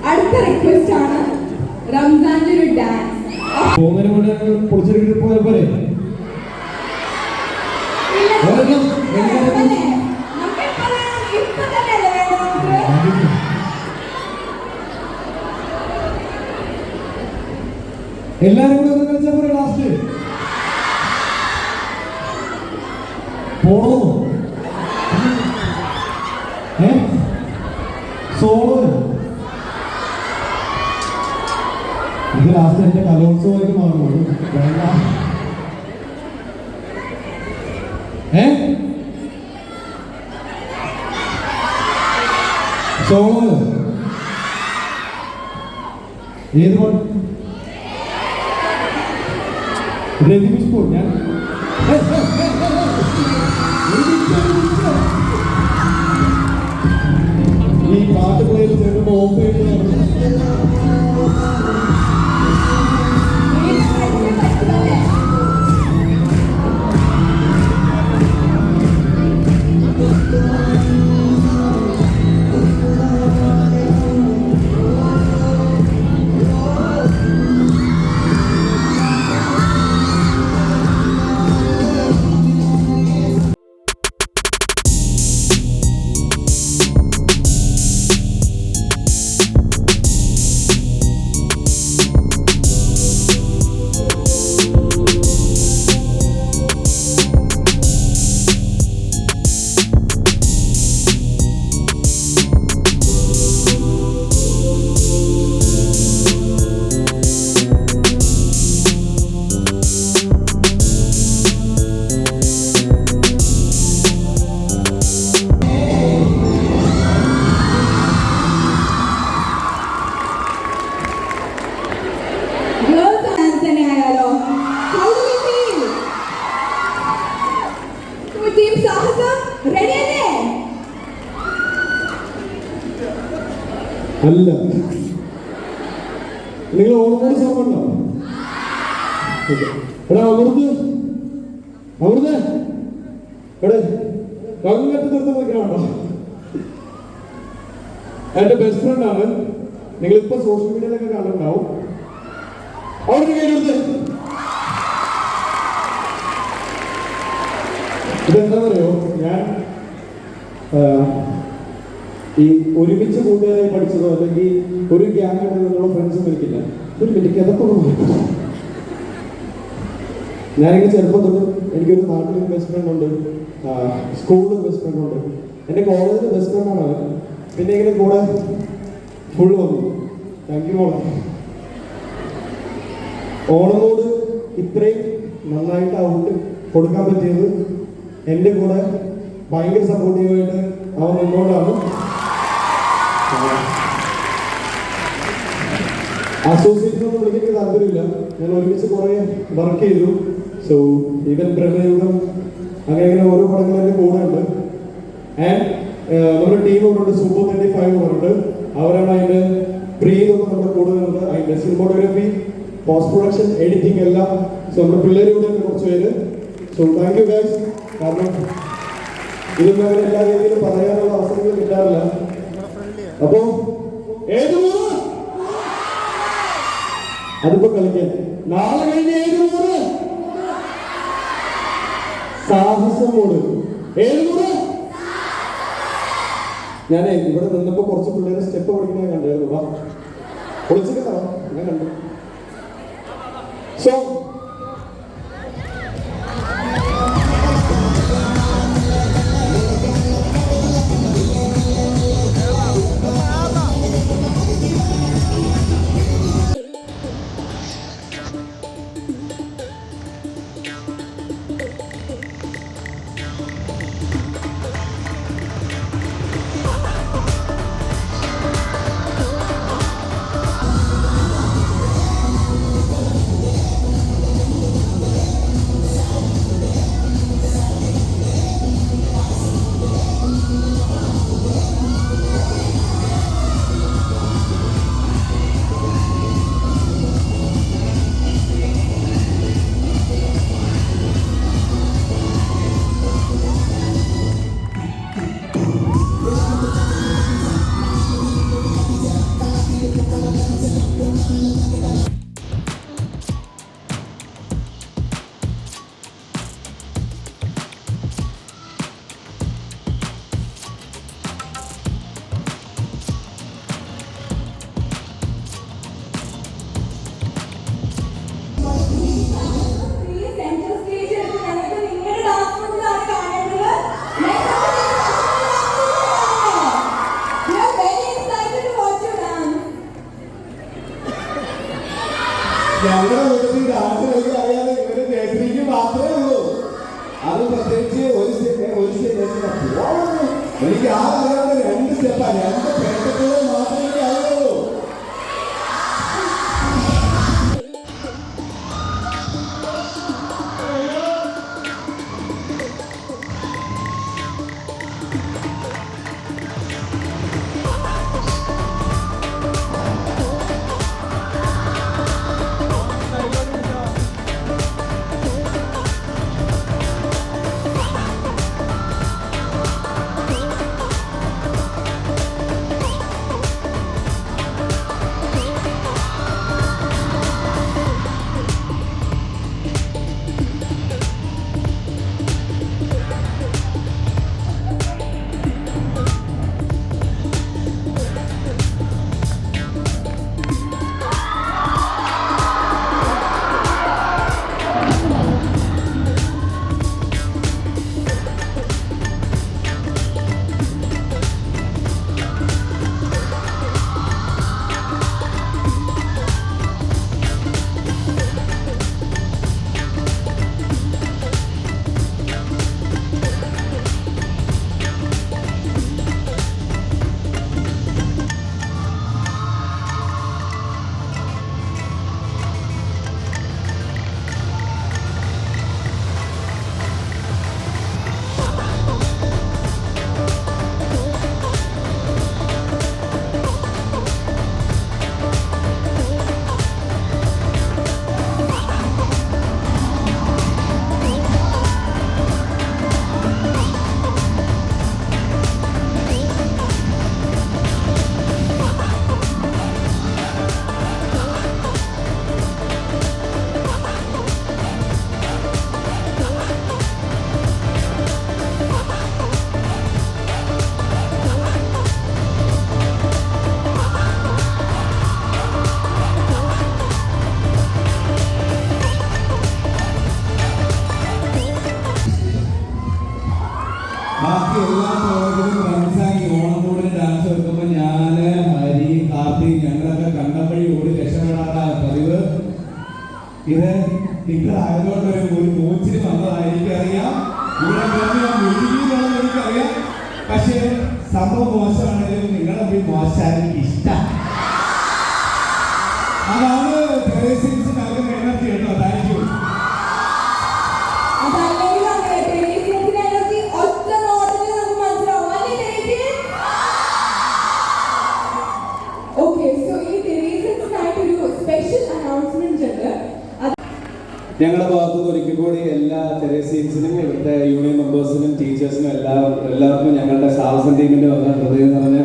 അടുത്ത റിക്വസ്റ്റ് ആണ് റംസാന്റെ ഒരു ഡാൻസ്. പൊളിച്ചെടുക്കിട്ട് പോയ പോലെ എല്ലാരും കൂടെ ഒന്ന് കളിച്ചാൽ പോലെ ലാസ്റ്റ് പോണോ സോളോ ഇത് ലാസ്റ്റ് എന്റെ കലോത്സവമായിട്ട് മാറുള്ളൂ. വേണ്ട സോളോ ഏത് പാട്ട് രജിമിസ്പോൾ ഞാൻ ഈ പാട്ട് പ്ലേയിൽ ചേർന്ന് ഓഫ് ചെയ്ത് അല്ല. നിങ്ങൾ ഓണമോട് സമയമുണ്ടോ? എടാ അമൃത് അമൃത് എവിടെ അങ്ങനത്തെ തീർത്ത് നിൽക്കണോ? എന്റെ ബെസ്റ്റ് ഫ്രണ്ട് ആണ്. നിങ്ങളിപ്പോ സോഷ്യൽ മീഡിയയിലൊക്കെ കാണുന്നുണ്ടാവും. അവിടെ കയ്യിലെടുത്ത് ഇതെന്താ പറയോ, ഞാൻ ഈ ഒരുമിച്ച് കൂട്ടുകാരായി പഠിച്ചതോ അല്ലെങ്കിൽ ഒരു ഗ്യാങ് നിന്നുള്ള ഫ്രണ്ട്സും എനിക്കില്ല. ഒരു മിനിറ്റ് കിതപ്പൊന്നും ഞാനിങ്ങനെ ചെറുപ്പം തൊട്ട് എനിക്കൊരു നാട്ടിലൊരു ബെസ്റ്റ് ഫ്രണ്ട് ഉണ്ട്, സ്കൂളിൽ ബെസ്റ്റ് ഫ്രണ്ട് ഉണ്ട്, എൻ്റെ കോളേജിൽ ബെസ്റ്റ് ഫ്രണ്ടാണ് അവൻ. പിന്നെ ഇങ്ങനെ കൂടെ ഫുൾ വന്നു. താങ്ക് യു മോളെ. ഓണമോട് ഇത്രയും നന്നായിട്ട് ഔട്ട് കൊടുക്കാൻ പറ്റിയത് എൻ്റെ കൂടെ ഭയങ്കര സപ്പോർട്ടീവായിട്ട് അവൻ നിന്നോടാണ്. അസോസിയേഷനൊന്നും വിളിക്കാൻ താല്പര്യമില്ല. ഞാൻ ഒരുമിച്ച് കുറേ വർക്ക് ചെയ്തു. സോ ഈവൻ പ്രമേയുഗം അങ്ങനെ ഓരോ പടങ്ങളും എൻ്റെ കൂടെ ഉണ്ട്. ആൻഡ് നമ്മുടെ ടീം ഉണ്ട്, സൂപ്പർ 25 ഉണ്ട്. അവരാണ് അതിൻ്റെ പ്രീതൊക്കെ നമ്മുടെ കൂടെ ഉണ്ട്. അതിൻ്റെ സിനിമോഗ്രാഫി, പോസ്റ്റ് പ്രൊഡക്ഷൻ, എഡിറ്റിംഗ് എല്ലാം. സോ നമ്മുടെ പിള്ളേരുടെ കുറച്ച് പേര്. So thank you guys. കാരണം ഇതൊന്നും അങ്ങനെ എല്ലാ രീതിയിലും പറയാനുള്ള അവസരങ്ങൾ കിട്ടാറില്ല. അപ്പോ ഏത് അതിപ്പോ കളിക്കാൻ നാളെ കഴിഞ്ഞ ഏത് മൂട് സാഹസം മൂട് ഏത് മൂട്. ഞാനേ ഇവിടെ നിന്നപ്പോ കുറച്ച് പിള്ളേരെ സ്റ്റെപ്പ് പഠിക്കുന്ന കണ്ടായിരുന്നു. വാ പൊളിച്ചിട്ടാ ഞാൻ കണ്ടു. സോ ഞങ്ങളുടെ വീട്ടിൽ ഡാൻസ് കളി അറിയാതെ ഇവര് ജയശ്രീക്ക് മാത്രമേ ഉള്ളൂ. അത് പ്രത്യേകിച്ച് എനിക്ക് അറിയാവുന്ന 2 സ്റ്റെപ്പാണ്, 2 പേട്ടക്കുകൾ മാത്രമേ എനിക്ക് അറിയുള്ളൂ. ബാക്കി എല്ലാ പ്രോഗ്രാമിലും റംസാൻ ഓണക്കൂടിന് ഡാൻസ് വെക്കുമ്പോൾ ഞാൻ, ഹരി, കാർത്തിക് ഞങ്ങളൊക്കെ കണ്ടപ്പഴി ഓടി രക്ഷപ്പെടാത്ത പതിവ്. ഇത് നിങ്ങളായതുകൊണ്ട് ഒരു കോച്ചിന് വന്നതായിരിക്കറിയാം. ഇവിടെ ഞാൻ എനിക്കറിയാം. പക്ഷേ സംഭവം മോശമാണെങ്കിലും നിങ്ങളെ മോശം ഇഷ്ടം. അതാണ് ടെറേസിൻസ് നൽകുന്ന എനർജി കേട്ടോ. Thank you. ഞങ്ങളുടെ ഭാഗത്തുനിന്ന് ഒരിക്കൽ കൂടി എല്ലാ ടെറേസിൻസിനും ഇവിടുത്തെ യൂണിയൻ മെമ്പേഴ്സിനും ടീച്ചേഴ്സിനും എല്ലാവർക്കും ഞങ്ങളുടെ സാഹസം ടീമിൻ്റെ വന്ന ഹൃദയം നിറഞ്ഞ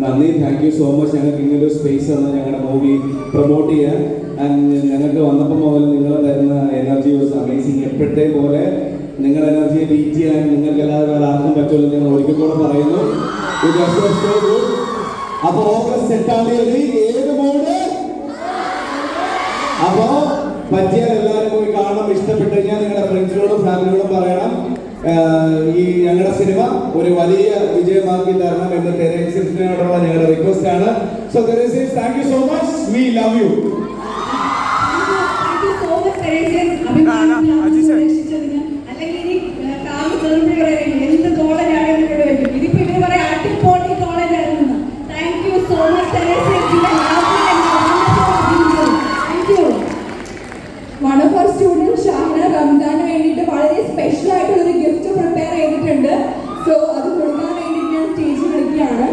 നന്ദി. Thank you so much. ഞങ്ങൾക്ക് ഇങ്ങനൊരു സ്പേസ് തന്ന് ഞങ്ങളുടെ മൂവി പ്രൊമോട്ട് ചെയ്യാൻ. ആൻഡ് ഞങ്ങൾക്ക് വന്നപ്പോൾ മുതൽ നിങ്ങൾ തരുന്ന എനർജി വാസ് അമേസിങ്. എപ്പോഴത്തെ പോലെ നിങ്ങളുടെ എനർജിയെ ബീറ്റ് ചെയ്യാൻ നിങ്ങൾക്ക് എല്ലാവരും ആർക്കും പറ്റുമല്ലോ ഞങ്ങൾ ഒരിക്കൽ കൂടെ പറയുന്നു. അപ്പോൾ ഓഗസ്റ്റ് 8-ാം തീയതി 7 മോഡ്. അപ്പോൾ പറ്റിയാൽ എല്ലാവരും പോയി കാണണം. ഇഷ്ടപ്പെട്ടു കഴിഞ്ഞാൽ നിങ്ങളുടെ ഫ്രണ്ട്സിനോടും ഫാമിലിയോടും പറയണം. ഈ ഞങ്ങളുടെ സിനിമ ഒരു വലിയ വിജയമാക്കി തരണം എന്ന് ടെറേസിനോടുള്ള ഞങ്ങളുടെ റിക്വസ്റ്റ് ആണ്. സോ ടെറേസിൻസ്, thank you so much. We love you. എന്ത് കോളേജാണെന്ന് ഇവിടെ വെക്കും. ഇതിപ്പോ ഇവര് പറയാം അടിപൊളി കോളേജായിരുന്നു. Thank you so much. One of our students, Shahina, റംസാന് വേണ്ടിയിട്ട് വളരെ സ്പെഷ്യൽ ആയിട്ടുള്ള ഒരു ഗിഫ്റ്റ് പ്രിപ്പയർ ചെയ്തിട്ടുണ്ട്. സോ അത് കൊടുക്കാൻ വേണ്ടിയിട്ട് ഞാൻ സ്റ്റേജിൽ വിളിക്കുകയാണ്.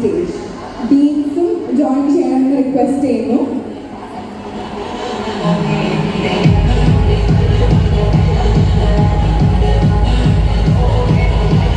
സ്റ്റേജ്. ബീൻസും ജോയിൻ ചെയ്യണമെന്ന് റിക്വസ്റ്റ് ചെയ്യുന്നു.